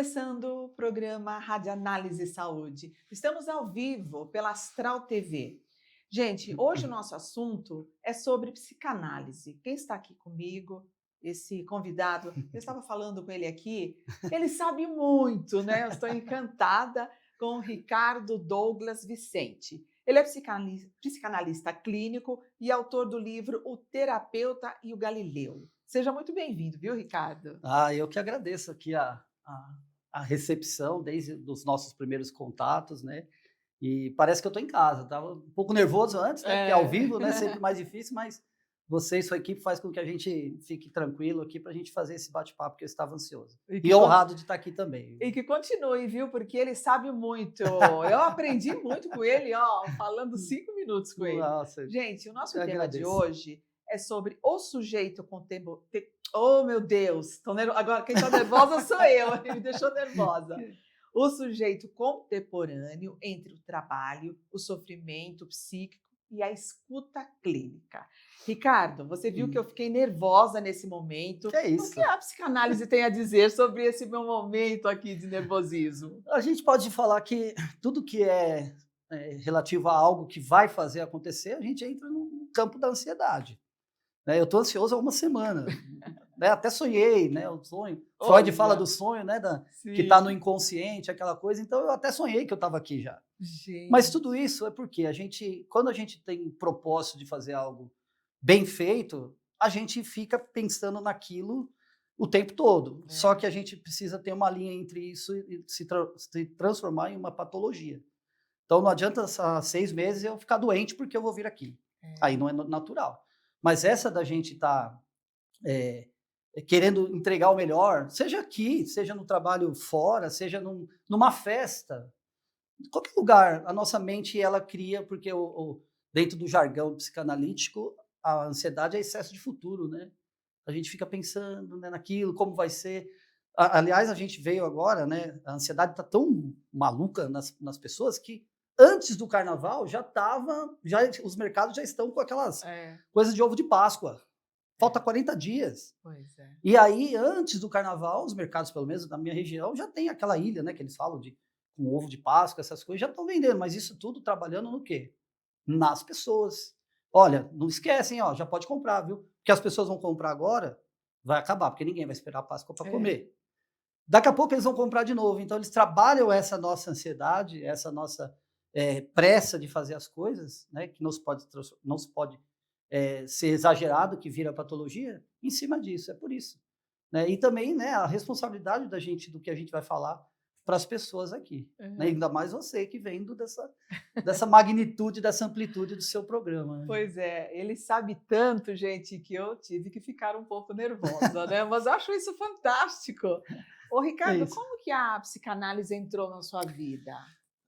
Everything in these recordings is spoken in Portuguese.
começando o programa Rádio Análise Saúde. Estamos ao vivo pela Astral TV. Gente, hoje o nosso assunto é sobre psicanálise. Quem está aqui comigo, esse convidado, eu estava falando com ele aqui, ele sabe muito, né? Eu estou encantada com o Ricardo Douglas Vicente. Ele é psicanalista clínico e autor do livro O Terapeuta e o Galileu. Seja muito bem-vindo, viu, Ricardo? Eu que agradeço aqui a recepção desde os nossos primeiros contatos, né? E parece que eu estou em casa. Estava um pouco nervoso antes, né? Porque ao É. vivo, né? Sempre mais difícil, mas você e sua equipe faz com que a gente fique tranquilo aqui para a gente fazer esse bate-papo que eu estava ansioso. E E honrado de estar aqui também. E que continue, viu? Porque ele sabe muito. Eu aprendi muito com ele, ó, falando 5 minutos com ele. Nossa, Gente, o nosso eu tema de agradeço. hoje é sobre o sujeito contemporâneo. Oh, meu Deus! Agora, quem está nervosa sou eu, ele me deixou nervosa. O sujeito contemporâneo entre o trabalho, o sofrimento psíquico e a escuta clínica. Ricardo, você viu que eu fiquei nervosa nesse momento. Que é O que isso? a psicanálise tem a dizer sobre esse meu momento aqui de nervosismo? A gente pode falar que tudo que é relativo a algo que vai fazer acontecer, a gente entra no campo da ansiedade. Né? Eu estou ansioso há uma semana, né? Até sonhei, né? O sonho. Freud fala Olha, do sonho, né? Que está no sim, inconsciente, aquela coisa. Então eu até sonhei que eu estava aqui já. Mas gente, tudo isso é porque quando a gente tem propósito de fazer algo bem feito, a gente fica pensando naquilo o tempo todo. Só é, que a gente precisa ter uma linha entre isso e se transformar em uma patologia. Então não adianta há 6 meses eu ficar doente porque eu vou vir aqui. Aí é, não é natural. Mas essa da gente estar querendo entregar o melhor, seja aqui, seja no trabalho fora, seja numa festa, em qualquer lugar, a nossa mente ela cria, porque dentro do jargão psicanalítico, a ansiedade é excesso de futuro, né? A gente fica pensando, né, naquilo, como vai ser. Aliás, a gente veio agora, né? A ansiedade está tão maluca nas pessoas que antes do carnaval os mercados já estão com aquelas é, coisas de ovo de Páscoa. Falta é, 40 dias. pois é. E aí, antes do carnaval, os mercados, pelo menos na minha região, já tem aquela ilha, né, que eles falam com ovo de Páscoa, essas coisas, já estão vendendo, mas isso tudo trabalhando no quê? Nas pessoas. Olha, não esquecem, ó, já pode comprar, viu? Porque as pessoas vão comprar agora, vai acabar, porque ninguém vai esperar a Páscoa para É. comer. Daqui a pouco eles vão comprar de novo. Então, eles trabalham essa nossa ansiedade, essa nossa pressa de fazer as coisas, né, que não se pode ser exagerado, que vira patologia, em cima disso. É por isso. Né? E também, né, a responsabilidade da gente, do que a gente vai falar para as pessoas aqui. Né? Aham. Ainda mais você que vem dessa magnitude, dessa amplitude do seu programa. Né? Pois é, ele sabe tanto, gente, que eu tive que ficar um pouco nervosa, né? Mas eu acho isso fantástico. Ô, É Ricardo, isso. como que a psicanálise entrou na sua vida?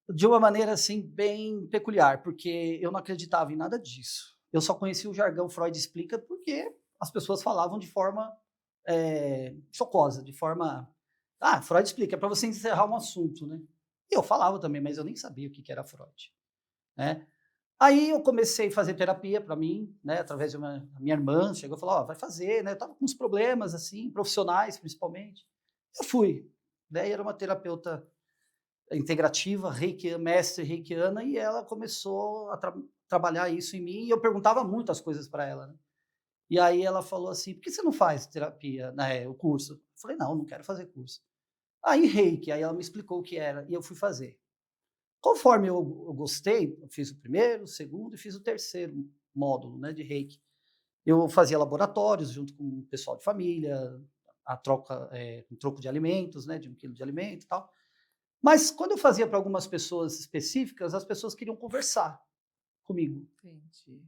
De uma maneira assim bem peculiar, porque eu não acreditava em nada disso. Eu só conhecia o jargão Freud explica porque as pessoas falavam de forma chocosa, de forma. Ah, Freud explica, é para você encerrar um assunto, né? E eu falava também, mas eu nem sabia o que era Freud. Né? Aí eu comecei a fazer terapia para mim, né, através de a minha irmã, chegou e falou, ó, vai fazer, né? Eu estava com uns problemas, assim, profissionais principalmente. Eu fui. Daí era uma terapeuta integrativa, mestre reikiana, e ela começou a trabalhar isso em mim, e eu perguntava muitas coisas para ela, né? E aí ela falou assim, por que você não faz terapia, né, o curso? Eu falei, não quero fazer curso. Aí reiki, aí ela me explicou o que era, e eu fui fazer. Conforme eu gostei, eu fiz o primeiro, o segundo e fiz o terceiro módulo, né, de reiki. Eu fazia laboratórios junto com o pessoal de família, um troco de alimentos, né, de 1 quilo de alimento e tal. Mas quando eu fazia para algumas pessoas específicas, as pessoas queriam conversar comigo. Entendi.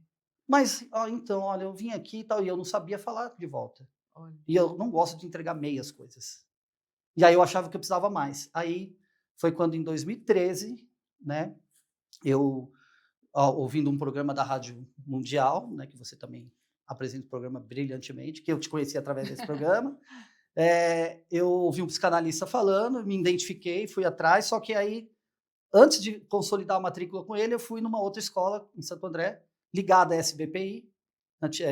Mas, então, olha, eu vim aqui e tal, e eu não sabia falar de volta. Olha. E eu não gosto de entregar meias coisas. E aí eu achava que eu precisava mais. Aí foi quando em 2013, né, eu, ouvindo um programa da Rádio Mundial, né, que você também apresenta o programa brilhantemente, que eu te conheci através desse programa, eu ouvi um psicanalista falando, me identifiquei, fui atrás, só que aí antes de consolidar a matrícula com ele, eu fui numa outra escola em Santo André, ligada à SBPI,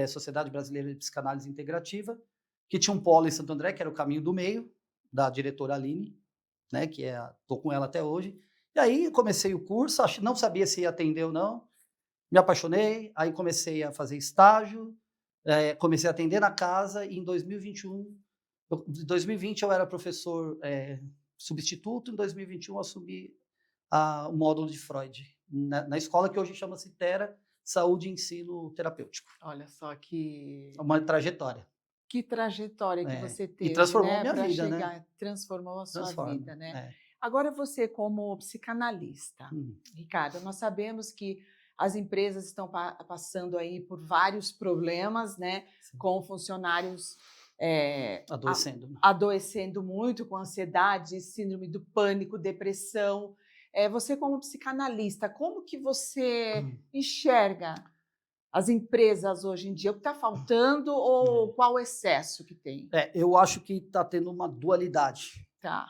Sociedade Brasileira de Psicanálise Integrativa, que tinha um polo em Santo André, que era o Caminho do Meio, da diretora Aline. né, tô com ela até hoje. E aí comecei o curso, não sabia se ia atender ou não, me apaixonei, aí comecei a fazer estágio, comecei a atender na casa e em 2021, em 2020 eu era professor substituto, em 2021 eu assumi o módulo de Freud, na escola que hoje chama-se Tera, Saúde e Ensino Terapêutico. Olha só que Uma trajetória. que trajetória que você E teve, transformou né, minha para vida, né? chegar, transformou a sua Transforma. vida, né? Agora você como psicanalista, Ricardo, nós sabemos que as empresas estão passando aí por vários problemas, né, Sim. com funcionários adoecendo muito com ansiedade, síndrome do pânico, depressão. Você como psicanalista, como que você enxerga as empresas hoje em dia? O que está faltando ou qual o excesso que tem? Eu acho que está tendo uma dualidade. Tá.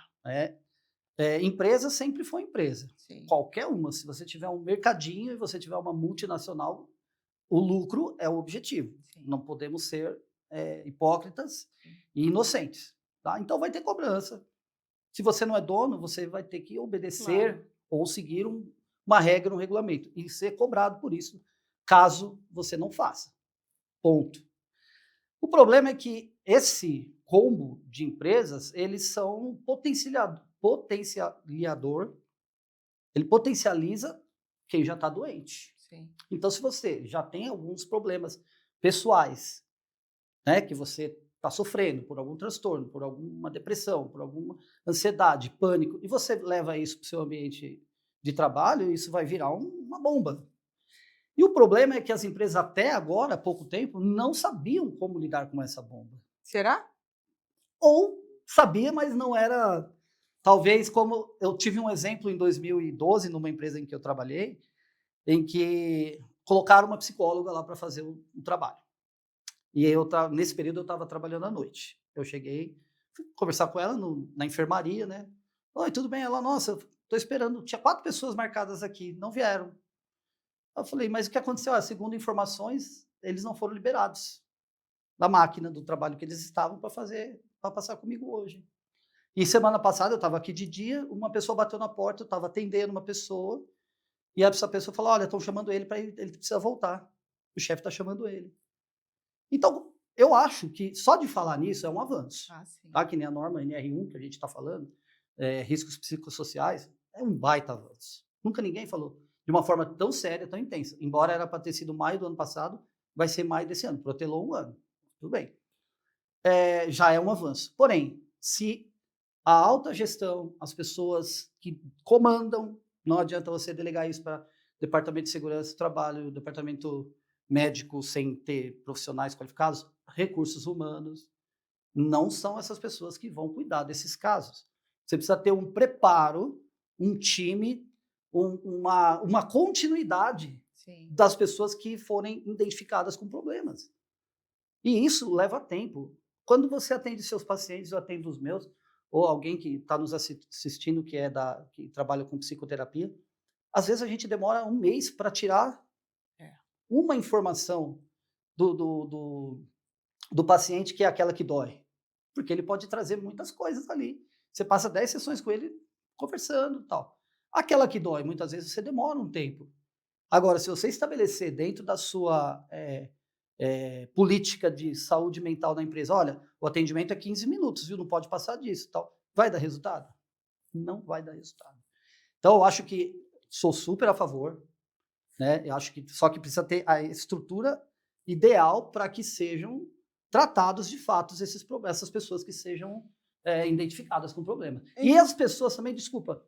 Empresa sempre foi empresa. Sim. Qualquer uma. Se você tiver um mercadinho e você tiver uma multinacional, o lucro é o objetivo. Sim. Não podemos ser hipócritas e inocentes. Tá? Então vai ter cobrança. Se você não é dono, você vai ter que obedecer ou seguir uma regra, um regulamento e ser cobrado por isso, caso você não faça. Ponto. O problema é que esse combo de empresas, eles são ele potencializa quem já está doente. Sim. Então, se você já tem alguns problemas pessoais, né, que você está sofrendo por algum transtorno, por alguma depressão, por alguma ansiedade, pânico, e você leva isso para o seu ambiente de trabalho, isso vai virar uma bomba. E o problema é que as empresas até agora, há pouco tempo, não sabiam como lidar com essa bomba. Será? Ou sabia, mas não era... Talvez como... Eu tive um exemplo em 2012, numa empresa em que eu trabalhei, em que colocaram uma psicóloga lá para fazer um trabalho. E nesse período eu estava trabalhando à noite. Eu cheguei, fui conversar com ela na enfermaria, né? Oi, tudo bem? Ela, nossa, estou esperando. Tinha 4 pessoas marcadas aqui, não vieram. Eu falei, mas o que aconteceu? Segundo informações, eles não foram liberados da máquina do trabalho que eles estavam para passar comigo hoje. E semana passada eu estava aqui de dia, uma pessoa bateu na porta, eu estava atendendo uma pessoa, e essa pessoa falou, olha, estão chamando ele ele precisa voltar. O chefe está chamando ele. Então, eu acho que só de falar nisso é um avanço. Tá? Que nem a norma NR1 que a gente está falando, riscos psicossociais, é um baita avanço. Nunca ninguém falou de uma forma tão séria, tão intensa. Embora era para ter sido maio do ano passado, vai ser maio desse ano. Protelou um ano. Tudo bem. Já é um avanço. Porém, se a alta gestão, as pessoas que comandam, não adianta você delegar isso para Departamento de Segurança do Trabalho, Departamento Médico sem ter profissionais qualificados, recursos humanos, não são essas pessoas que vão cuidar desses casos. Você precisa ter um preparo, um time, uma continuidade das pessoas que forem identificadas com problemas. E isso leva tempo. Quando você atende seus pacientes, eu atendo os meus, ou alguém que está nos assistindo que trabalha com psicoterapia, às vezes a gente demora 1 mês para tirar uma informação do paciente que é aquela que dói. Porque ele pode trazer muitas coisas ali. Você passa 10 sessões com ele conversando e tal. Aquela que dói, muitas vezes você demora um tempo. Agora, se você estabelecer dentro da sua política de saúde mental da empresa, olha, o atendimento é 15 minutos, viu? Não pode passar disso. Tal. Vai dar resultado? Não vai dar resultado. Então, eu acho que sou super a favor, né? Eu acho que só que precisa ter a estrutura ideal para que sejam tratados de fato essas pessoas que sejam identificadas com problema. E as pessoas também, desculpa,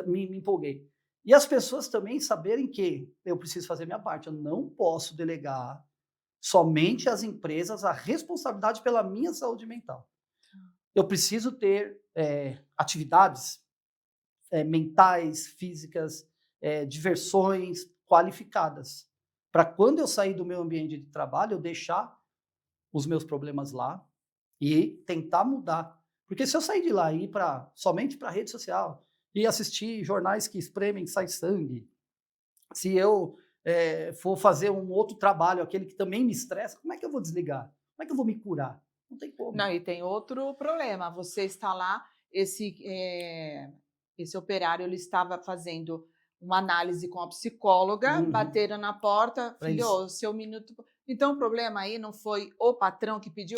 me empolguei. E as pessoas também saberem que eu preciso fazer minha parte. Eu não posso delegar somente às empresas a responsabilidade pela minha saúde mental. Eu preciso ter atividades mentais, físicas, diversões qualificadas, para quando eu sair do meu ambiente de trabalho, eu deixar os meus problemas lá e tentar mudar. Porque se eu sair de lá e ir somente para a rede social e assistir jornais que espremem, sai sangue, se eu for fazer um outro trabalho, aquele que também me estressa, como é que eu vou desligar? Como é que eu vou me curar? Não tem como. Não, e tem outro problema. Você está lá esse operário ele estava fazendo uma análise com a psicóloga, bateram na porta, filho, o seu minuto. Então o problema aí não foi o patrão que pediu,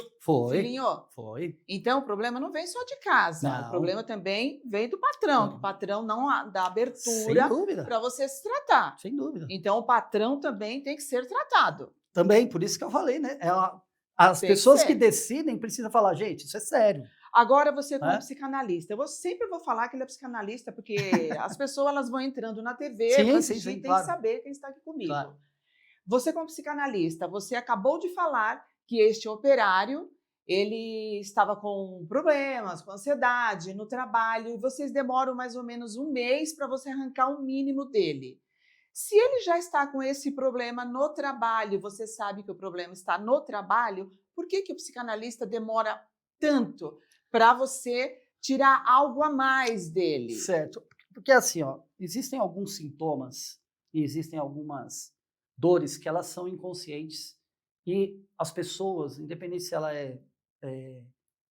filhinho? Foi. Então o problema não vem só de casa, Não. o problema também vem do patrão, que o patrão não dá abertura para você se tratar. Sem dúvida. Então o patrão também tem que ser tratado. Também, por isso que eu falei, né? As pessoas que decidem precisam falar, gente, isso é sério. Agora você como psicanalista, eu sempre vou falar que ele é psicanalista, porque as pessoas elas vão entrando na TV para assistir, tem que saber quem está aqui comigo. Claro. Você como psicanalista, você acabou de falar que este operário, ele estava com problemas, com ansiedade no trabalho, e vocês demoram mais ou menos 1 mês para você arrancar o mínimo dele. Se ele já está com esse problema no trabalho, você sabe que o problema está no trabalho, por que o psicanalista demora tanto para você tirar algo a mais dele? Certo. Porque assim, existem alguns sintomas e existem algumas dores que elas são inconscientes e as pessoas, independente se ela é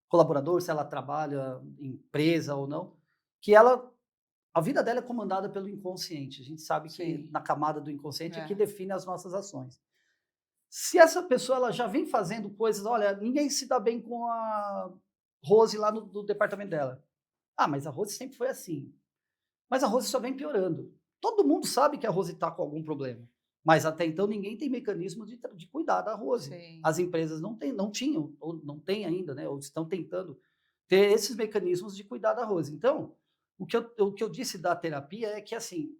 colaborador, se ela trabalha em empresa ou não, que a vida dela é comandada pelo inconsciente. A gente sabe que na camada do inconsciente é que define as nossas ações. Se essa pessoa ela já vem fazendo coisas, olha, ninguém se dá bem com a Rose lá no departamento dela. Ah, mas a Rose sempre foi assim. Mas a Rose só vem piorando. Todo mundo sabe que a Rose está com algum problema. Mas até então ninguém tem mecanismo de cuidar da Rose. Sim. As empresas não tinham, ou não têm ainda, né? Ou estão tentando ter esses mecanismos de cuidar da Rose. Então, o que eu disse da terapia é que, assim,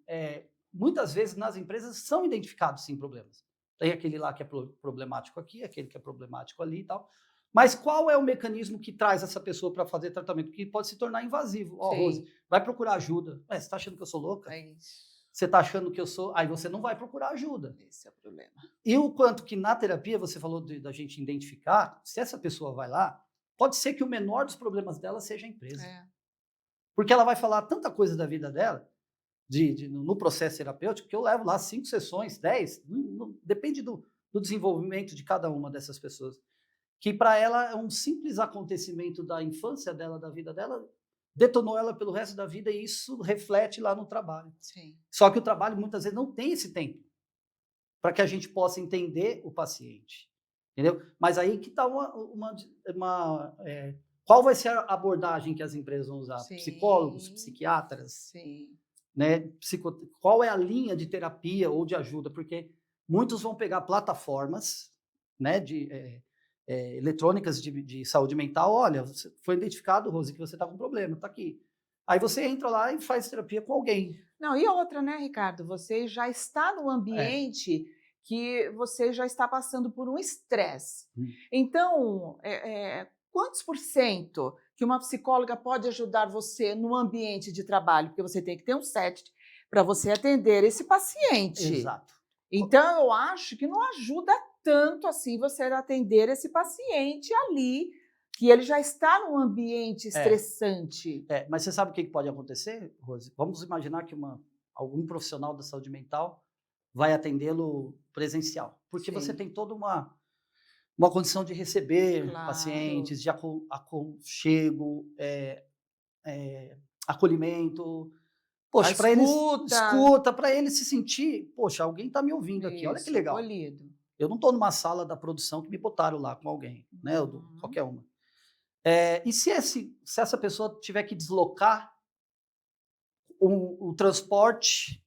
muitas vezes nas empresas são identificados, sim, problemas. Tem aquele lá que é problemático aqui, aquele que é problemático ali e tal. Mas qual é o mecanismo que traz essa pessoa para fazer tratamento? Que pode se tornar invasivo. Rose, vai procurar ajuda. Você está achando que eu sou louca? É isso. Você está achando que eu sou... Aí você não vai procurar ajuda. Esse é o problema. E o quanto que na terapia, você falou da gente identificar, se essa pessoa vai lá, pode ser que o menor dos problemas dela seja a empresa. Porque ela vai falar tanta coisa da vida dela, no processo terapêutico, que eu levo lá 5 sessões, 10, depende do desenvolvimento de cada uma dessas pessoas. Que para ela é um simples acontecimento da infância dela, da vida dela, detonou ela pelo resto da vida e isso reflete lá no trabalho. Sim. Só que o trabalho muitas vezes não tem esse tempo para que a gente possa entender o paciente, entendeu? Mas aí que está qual vai ser a abordagem que as empresas vão usar? Sim. Psicólogos, psiquiatras? Sim. Né? Qual é a linha de terapia ou de ajuda? Porque muitos vão pegar plataformas, né, eletrônicas de saúde mental. Olha, foi identificado, Rose, que você está com problema, está aqui. Aí você entra lá e faz terapia com alguém. Não, e outra, né, Ricardo? Você já está no ambiente que você já está passando por um estresse. Então, quantos % que uma psicóloga pode ajudar você no ambiente de trabalho? Porque você tem que ter um set para você atender esse paciente. Exato. Então, eu acho que não ajuda tanto assim você atender esse paciente ali, que ele já está num ambiente estressante. Mas você sabe o que pode acontecer, Rose? Vamos imaginar que algum profissional da saúde mental vai atendê-lo presencial. Porque você tem toda uma condição de receber pacientes, de aconchego, acolhimento. Poxa, para eles escuta, para ele se sentir, poxa, alguém está me ouvindo aqui, olha que legal. Acolhido. Eu não estou numa sala da produção que me botaram lá com alguém, né? Qualquer uma. E se essa pessoa tiver que deslocar o transporte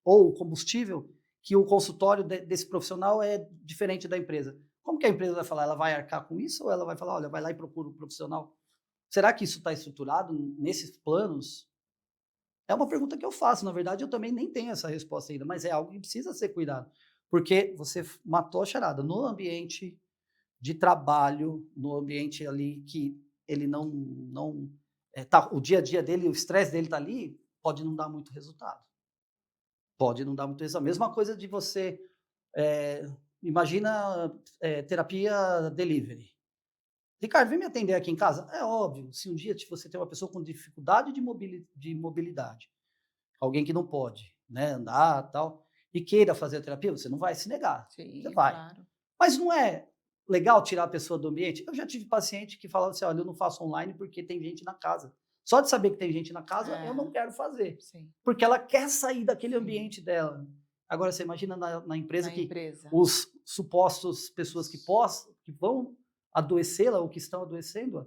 ou o combustível, que o consultório desse profissional é diferente da empresa? Como que a empresa vai falar? Ela vai arcar com isso ou ela vai falar, olha, vai lá e procura um profissional? Será que isso está estruturado nesses planos? É uma pergunta que eu faço. Na verdade, eu também nem tenho essa resposta ainda, mas é algo que precisa ser cuidado. Porque você matou a charada. No ambiente de trabalho, no ambiente ali que ele o dia a dia dele, o estresse dele está ali, pode não dar muito resultado. Pode não dar muito resultado. A mesma coisa de você, imagina terapia delivery. Ricardo, vem me atender aqui em casa? É óbvio, se um dia você tem uma pessoa com dificuldade de mobilidade, alguém que não pode, né, andar e tal, e queira fazer a terapia, você não vai se negar. Sim, você vai. Claro. Mas não é legal tirar a pessoa do ambiente? Eu já tive paciente que falava assim, olha, eu não faço online porque tem gente na casa. Só de saber que tem gente na casa, É. eu não quero fazer. Sim, Porque ela quer sair daquele Sim. ambiente dela. Agora, você imagina na empresa na que empresa. os supostos pessoas que vão adoecê-la ou que estão adoecendo-a,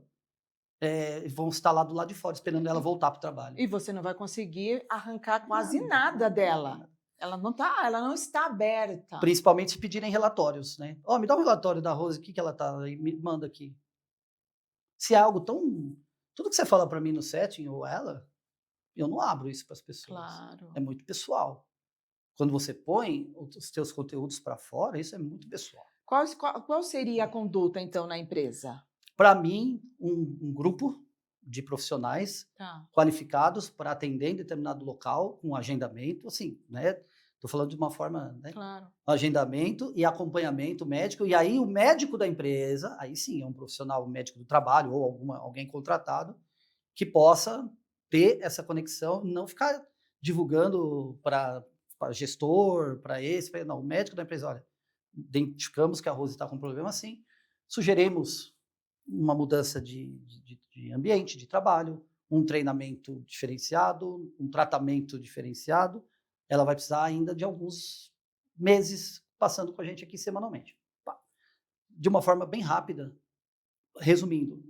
vão estar lá do lado de fora, esperando ela voltar para o trabalho. E você não vai conseguir arrancar quase Nada, nada dela. nada. Ela não está aberta. Principalmente se pedirem relatórios, né? Ó, me dá um relatório da Rose, o que ela tá aí, me manda aqui. Se é algo tão... Tudo que você fala para mim no setting ou ela, eu não abro isso para as pessoas. Claro. É muito pessoal. Quando você põe os teus conteúdos para fora, isso é muito pessoal. Qual seria a conduta, então, na empresa? Para mim, um grupo de profissionais Tá. qualificados para atender em determinado local, com agendamento, assim, né? Estou falando de uma forma, né? Claro. Agendamento e acompanhamento médico. E aí o médico da empresa, aí sim, é um profissional médico do trabalho ou alguém contratado, que possa ter essa conexão, não ficar divulgando para gestor, para não, o médico da empresa, olha, identificamos que a Rose está com um problema assim, sugerimos uma mudança de ambiente, de trabalho, um treinamento diferenciado, um tratamento diferenciado, ela vai precisar ainda de alguns meses passando com a gente aqui semanalmente. De uma forma bem rápida, resumindo,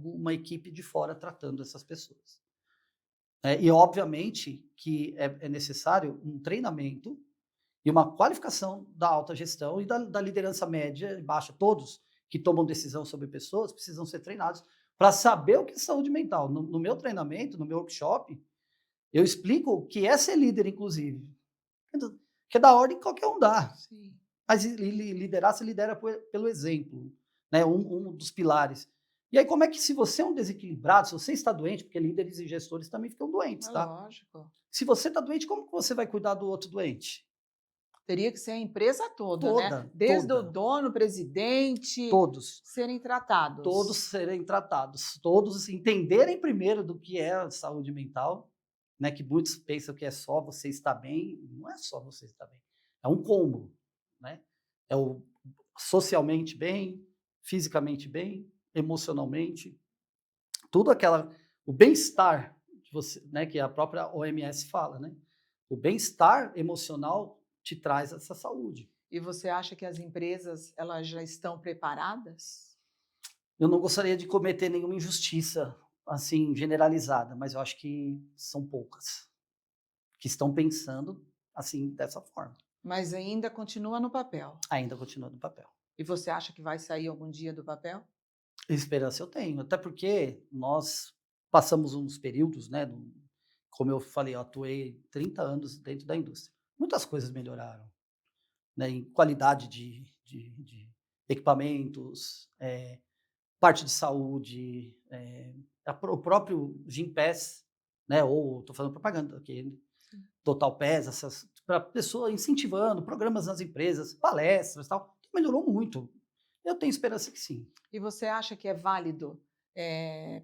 uma equipe de fora tratando essas pessoas. E, obviamente, que é necessário um treinamento e uma qualificação da alta gestão e da liderança média e baixa. Todos que tomam decisão sobre pessoas precisam ser treinados para saber o que é saúde mental. No meu treinamento, no meu workshop, eu explico o que é ser líder, inclusive. Que é da ordem que qualquer um dá. Sim. Mas liderar, se lidera pelo exemplo, né? Um dos pilares. E aí, como é que, se você é um desequilibrado, se você está doente, porque líderes e gestores também ficam doentes, tá? Lógico. Se você está doente, como que você vai cuidar do outro doente? Teria que ser a empresa toda, né? Toda, Desde o toda. dono, presidente, Todos. serem tratados. Todos serem tratados. Todos entenderem primeiro do que é a saúde mental, né? Que muitos pensam que é só você estar bem. Não é só você estar bem. É um combo, né? É o socialmente bem, fisicamente bem, emocionalmente, tudo o bem-estar que você, né, que a própria OMS fala, né? O bem-estar emocional te traz essa saúde. E você acha que as empresas elas já estão preparadas? Eu não gostaria de cometer nenhuma injustiça assim generalizada, mas eu acho que são poucas que estão pensando assim dessa forma. Mas ainda continua no papel. Ainda continua no papel. E você acha que vai sair algum dia do papel? Esperança eu tenho, até porque nós passamos uns períodos, né? Como eu falei, eu atuei 30 anos dentro da indústria. Muitas coisas melhoraram, né? Em qualidade de equipamentos, parte de saúde, o próprio Gympass, né? Ou estou falando propaganda aqui, Total Pass, para pessoa incentivando programas nas empresas, palestras, tal, melhorou muito. Eu tenho esperança que sim. E você acha que é válido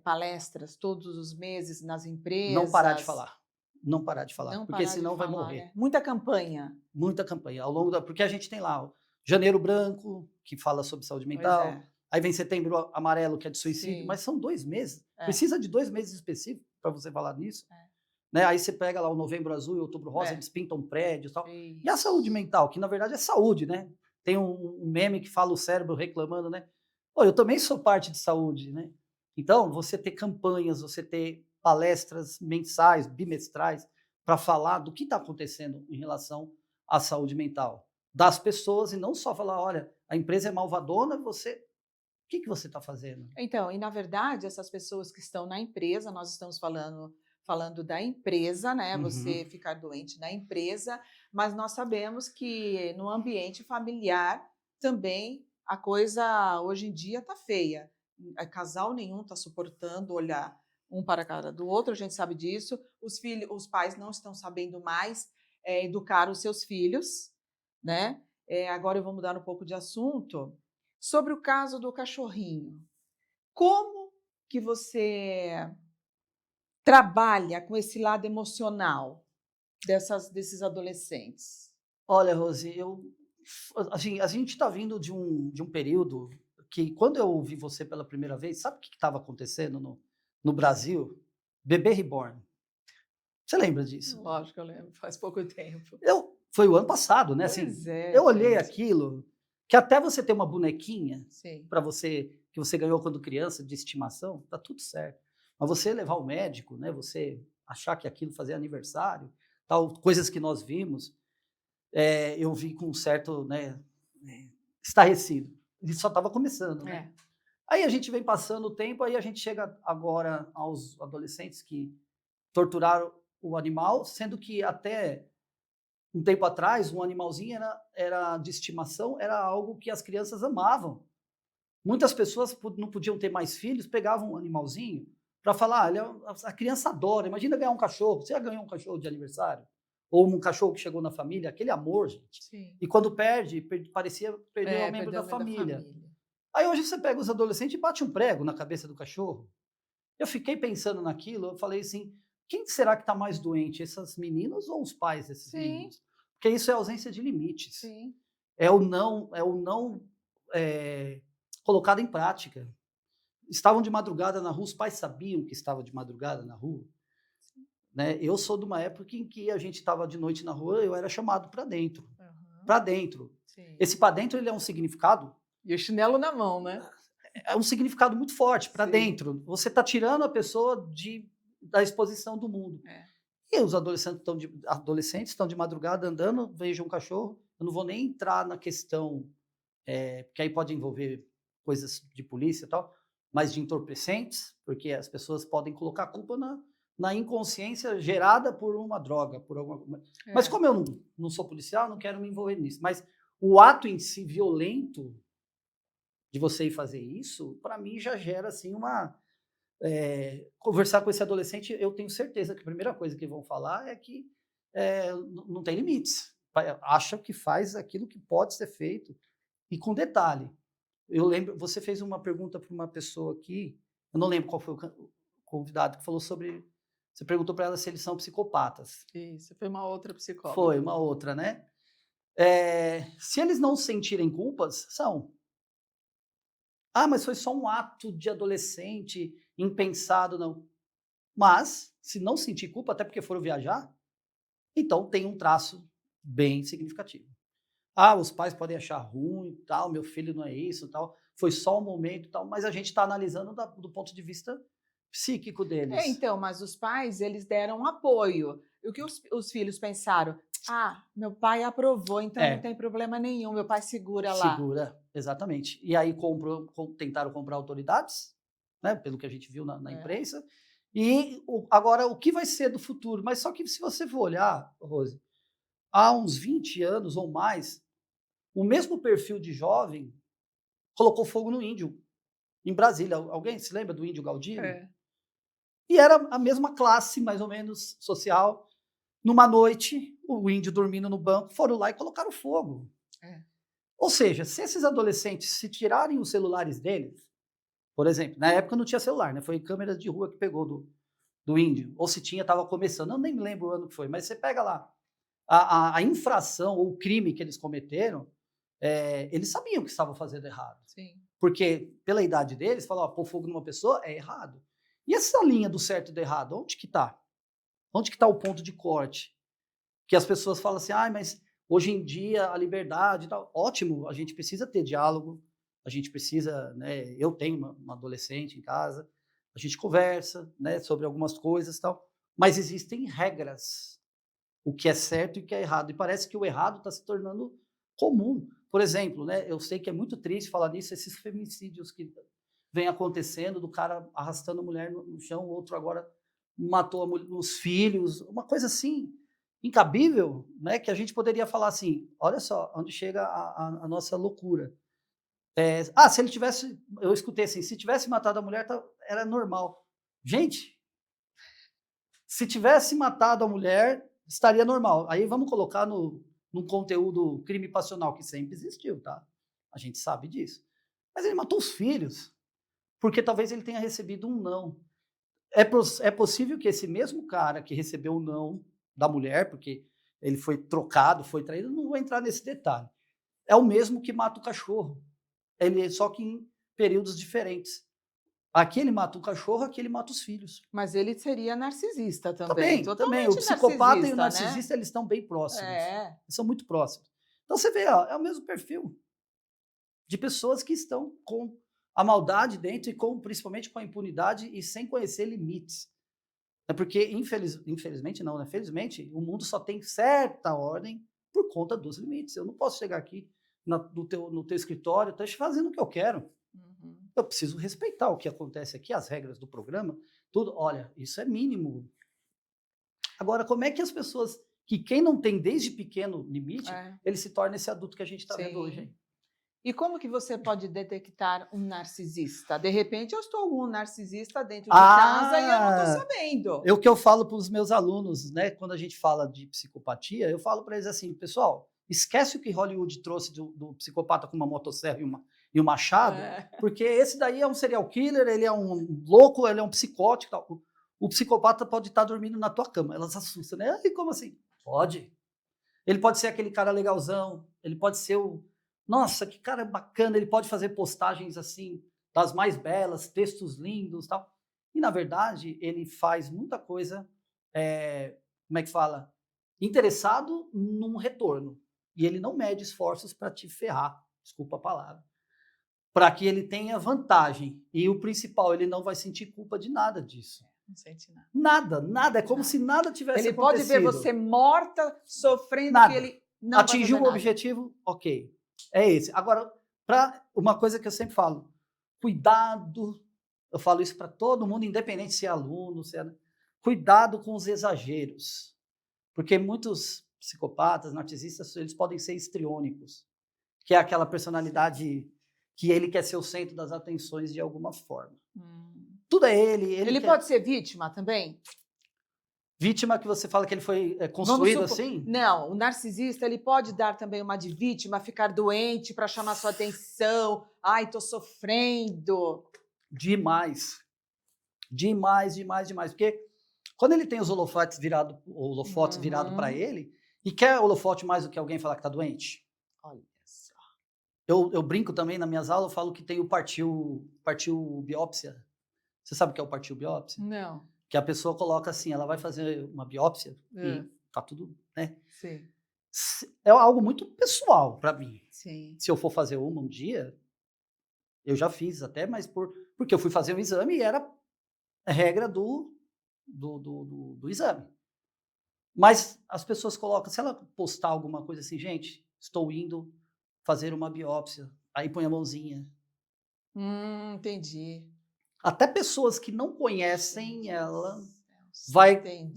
palestras todos os meses nas empresas? Não parar de falar. Não parar de falar, Não porque parar de senão vai falar, morrer. né? Muita campanha. Muita campanha. Porque a gente tem lá o Janeiro Branco, que fala sobre saúde mental. Pois é. Aí vem Setembro Amarelo, que é de suicídio. Sim. Mas são 2 meses. É. Precisa de 2 meses específicos para você falar nisso. É. Né? Aí você pega lá o Novembro Azul e Outubro Rosa, É. eles pintam prédios e tal. Isso. E a saúde mental, que na verdade é saúde, né? Tem um meme que fala o cérebro reclamando, né? Pô, eu também sou parte de saúde, né? Então, você ter campanhas, você ter palestras mensais, bimestrais, para falar do que está acontecendo em relação à saúde mental das pessoas, e não só falar, olha, a empresa é malvadona, o que você está fazendo? Então, e na verdade, essas pessoas que estão na empresa, nós estamos falando da empresa, né? Você ficar doente na empresa, mas nós sabemos que no ambiente familiar também a coisa hoje em dia está feia. Casal nenhum está suportando olhar um para a cara do outro, a gente sabe disso. Os pais não estão sabendo mais educar os seus filhos, né? Agora eu vou mudar um pouco de assunto. Sobre o caso do cachorrinho, como que você trabalha com esse lado emocional desses adolescentes? Olha, Rose, assim, a gente está vindo de um período que, quando eu ouvi você pela primeira vez, sabe o que estava acontecendo no Brasil? Bebê Reborn. Você lembra disso? Lógico que eu lembro, faz pouco tempo. Foi o ano passado, né? Assim, Pois é, eu olhei gente. aquilo, que até você ter uma bonequinha Sim. para você, que você ganhou quando criança, de estimação, tá tudo certo. Mas você levar ao médico, né? Você achar que aquilo fazia aniversário, tal, coisas que nós vimos, eu vi com um certo, né, estarrecido. Ele só estava começando, né? É. Aí a gente vem passando o tempo, aí a gente chega agora aos adolescentes que torturaram o animal, sendo que até um tempo atrás, um animalzinho era de estimação, era algo que as crianças amavam. Muitas pessoas não podiam ter mais filhos, pegavam um animalzinho para falar, a criança adora, imagina ganhar um cachorro, você já ganhou um cachorro de aniversário? Ou um cachorro que chegou na família, aquele amor, gente. Sim. E quando parecia perder um membro perdeu da o meio família. Aí hoje você pega os adolescentes e bate um prego na cabeça do cachorro. Eu fiquei pensando naquilo, eu falei assim, quem será que está mais doente, essas meninas ou os pais desses Sim. meninos? Porque isso é ausência de limites. Sim. É o não colocado em prática. Estavam de madrugada na rua, os pais sabiam que estavam de madrugada na rua. Né? Eu sou de uma época em que a gente estava de noite na rua, eu era chamado para dentro. Uhum. Para dentro. Sim. Esse para dentro ele é um significado. E o chinelo na mão, né? É um significado muito forte, para Sim. dentro. Você está tirando a pessoa da exposição do mundo. E os adolescentes estão de madrugada andando, vejam um cachorro. Eu não vou nem entrar na questão, porque aí pode envolver coisas de polícia e tal, mas de entorpecentes, porque as pessoas podem colocar a culpa na inconsciência gerada por uma droga, por alguma coisa. Mas como eu não sou policial, não quero me envolver nisso. Mas o ato em si violento de você ir fazer isso, para mim já gera assim uma... conversar com esse adolescente, eu tenho certeza que a primeira coisa que vão falar é que não tem limites. Acha que faz aquilo que pode ser feito. E com detalhe, eu lembro, você fez uma pergunta para uma pessoa aqui, eu não lembro qual foi o convidado, que falou sobre... Você perguntou para ela se eles são psicopatas. Isso, foi uma outra psicóloga. Foi, uma outra, né? Se eles não sentirem culpas, são. Ah, mas foi só um ato de adolescente, impensado, não. Mas, se não sentir culpa, até porque foram viajar, então tem um traço bem significativo. Ah, os pais podem achar ruim, tal, meu filho não é isso, tal, foi só um momento, tal, mas a gente está analisando do ponto de vista psíquico deles. Então, mas os pais, eles deram apoio. E o que os filhos pensaram? Ah, meu pai aprovou, então não tem problema nenhum, meu pai segura lá. Segura, exatamente. E aí tentaram comprar autoridades, né, pelo que a gente viu na imprensa, e agora o que vai ser do futuro? Mas só que se você for olhar, Rose, há uns 20 anos ou mais, o mesmo perfil de jovem colocou fogo no índio, em Brasília. Alguém se lembra do índio Galdino? E era a mesma classe, mais ou menos, social. Numa noite, o índio dormindo no banco, foram lá e colocaram fogo. Ou seja, se esses adolescentes se tirarem os celulares deles, por exemplo, na época não tinha celular, né? Foi câmera de rua que pegou do índio. Ou se tinha, estava começando. Eu nem me lembro o ano que foi, mas você pega lá. A infração ou o crime que eles cometeram, eles sabiam que estavam fazendo errado. Sim. Porque, pela idade deles, falar, pôr fogo numa pessoa é errado. E essa linha do certo e do errado, onde que está? Onde que está o ponto de corte? Que as pessoas falam assim, mas hoje em dia a liberdade e tal. Ótimo, a gente precisa ter diálogo, a gente precisa, né? Eu tenho uma adolescente em casa, a gente conversa, né, sobre algumas coisas e tal, mas existem regras, o que é certo e o que é errado, e parece que o errado está se tornando comum. Por exemplo, né, eu sei que é muito triste falar nisso, esses feminicídios que vem acontecendo, do cara arrastando a mulher no chão, o outro agora matou os filhos, uma coisa assim, incabível, né, que a gente poderia falar assim, olha só, onde chega a nossa loucura. Se ele tivesse, eu escutei assim, se tivesse matado a mulher, era normal. Gente, se tivesse matado a mulher, estaria normal. Aí vamos colocar num conteúdo crime passional, que sempre existiu, tá? A gente sabe disso. Mas ele matou os filhos, porque talvez ele tenha recebido um não. É possível que esse mesmo cara que recebeu o não da mulher, porque ele foi trocado, foi traído, não vou entrar nesse detalhe. É o mesmo que mata o cachorro. Só que em períodos diferentes. Aqui ele mata o cachorro, aqui ele mata os filhos. Mas ele seria narcisista também. Também. O psicopata e o narcisista, narcisista, né? eles estão bem próximos. É. Eles são muito próximos. Então você vê, ó, é o mesmo perfil de pessoas que estão com a maldade dentro e principalmente com a impunidade e sem conhecer limites. É porque, infelizmente não, né? Felizmente, o mundo só tem certa ordem por conta dos limites. Eu não posso chegar aqui no teu escritório, estou fazendo o que eu quero. Uhum. Eu preciso respeitar o que acontece aqui, as regras do programa, tudo. Olha, isso é mínimo. Agora, como é que as pessoas, que quem não tem desde pequeno limite, ele se torna esse adulto que a gente está vendo hoje aí? E como que você pode detectar um narcisista? De repente, eu estou com um narcisista dentro de casa e eu não estou sabendo. É o que eu falo para os meus alunos, né? Quando a gente fala de psicopatia, eu falo para eles assim, pessoal, esquece o que Hollywood trouxe do psicopata com uma motosserra e um machado, porque esse daí é um serial killer, ele é um louco, ele é um psicótico. Tal. O psicopata pode estar dormindo na tua cama. Elas assustam, né? E como assim? Pode. Ele pode ser aquele cara legalzão, ele pode ser nossa, que cara bacana, ele pode fazer postagens assim, das mais belas, textos lindos, tal. E, na verdade, ele faz muita coisa, como é que fala? Interessado num retorno. E ele não mede esforços para te ferrar, desculpa a palavra, para que ele tenha vantagem. E o principal, ele não vai sentir culpa de nada disso. Não sente nada. Nada. É como se nada tivesse acontecido. Ele pode ver você morta, sofrendo, nada. que ele não atingiu o objetivo, ok. É esse. Agora, uma coisa que eu sempre falo, cuidado, eu falo isso para todo mundo, independente se é aluno, cuidado com os exageros. Porque muitos psicopatas, narcisistas, eles podem ser histriônicos, que é aquela personalidade que ele quer ser o centro das atenções de alguma forma. Tudo é ele. Ele pode ser vítima também? Vítima que você fala que ele foi construído assim? Não, o narcisista ele pode dar também uma de vítima, ficar doente para chamar sua atenção. Ai, tô sofrendo. Demais. Porque quando ele tem os holofotes virados para ele, e quer holofote mais do que alguém falar que tá doente? Olha só. Eu brinco também nas minhas aulas, eu falo que tem o partiu biópsia. Você sabe o que é o partiu biópsia? Não. Que a pessoa coloca assim, ela vai fazer uma biópsia e tá tudo, né? Sim. É algo muito pessoal para mim. Sim. Se eu for fazer um dia, eu já fiz até, mas porque eu fui fazer um exame e era a regra do exame. Mas as pessoas colocam, se ela postar alguma coisa assim, gente, estou indo fazer uma biópsia, aí põe a mãozinha. Entendi. Até pessoas que não conhecem ela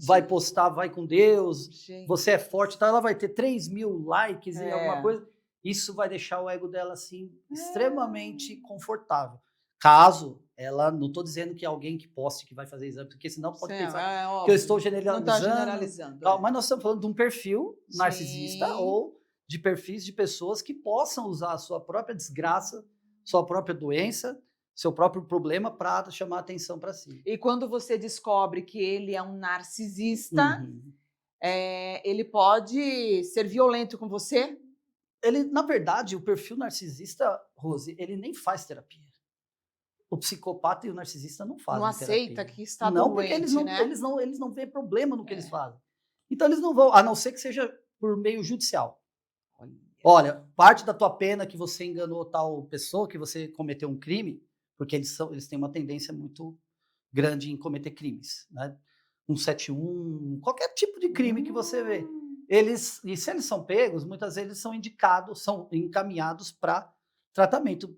vai postar, vai com Deus, gente. Você é forte, então ela vai ter 3.000 likes e alguma coisa. Isso vai deixar o ego dela assim extremamente confortável. Caso ela, não estou dizendo que é alguém que poste que vai fazer exame, porque senão pode pensar que eu estou generalizando. Não está generalizando. Mas nós estamos falando de um perfil narcisista ou de perfis de pessoas que possam usar a sua própria desgraça, sua própria doença, seu próprio problema para chamar atenção para si. E quando você descobre que ele é um narcisista, ele pode ser violento com você? Ele, na verdade, o perfil narcisista, Rose, ele nem faz terapia. O psicopata e o narcisista não fazem terapia. Não aceita que está doente, porque eles não veem problema no que eles fazem. Então eles não vão, a não ser que seja por meio judicial. Olha, parte da tua pena que você enganou tal pessoa, que você cometeu um crime, porque eles têm uma tendência muito grande em cometer crimes, né? 171, qualquer tipo de crime que você vê. E se eles são pegos, muitas vezes são encaminhados para tratamento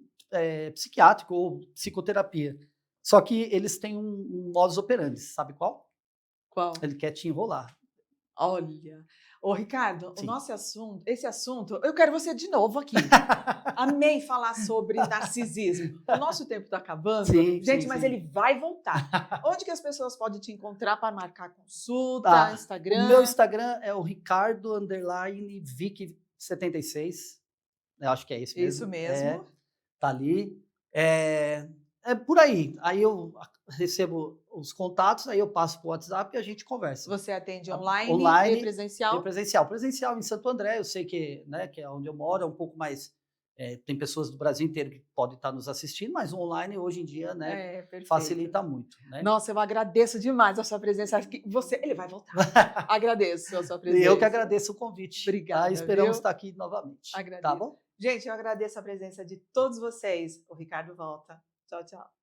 psiquiátrico ou psicoterapia. Só que eles têm um modus operandi, sabe qual? Qual? Ele quer te enrolar. Olha, ô Ricardo, Sim. esse assunto, eu quero você de novo aqui. Amei falar sobre narcisismo. O nosso tempo está acabando, gente, mas ele vai voltar. Onde que as pessoas podem te encontrar para marcar consulta, Instagram? O meu Instagram é o Ricardo_Vic76. Eu acho que é esse mesmo. Isso mesmo. Tá ali. É por aí. Aí eu recebo os contatos, aí eu passo para o WhatsApp e a gente conversa. Você atende online e presencial? E presencial. Presencial em Santo André, eu sei que, né, que é onde eu moro, é um pouco mais Tem pessoas do Brasil inteiro que podem estar nos assistindo, mas o online hoje em dia, né, Perfeito. facilita muito, né? Nossa, eu agradeço demais a sua presença. Acho que ele vai voltar. Agradeço a sua E presença. eu que agradeço o convite. Obrigada, Esperamos viu? estar aqui novamente. Agradeço. Tá bom? Gente, eu agradeço a presença de todos vocês. O Ricardo volta. Tchau, tchau.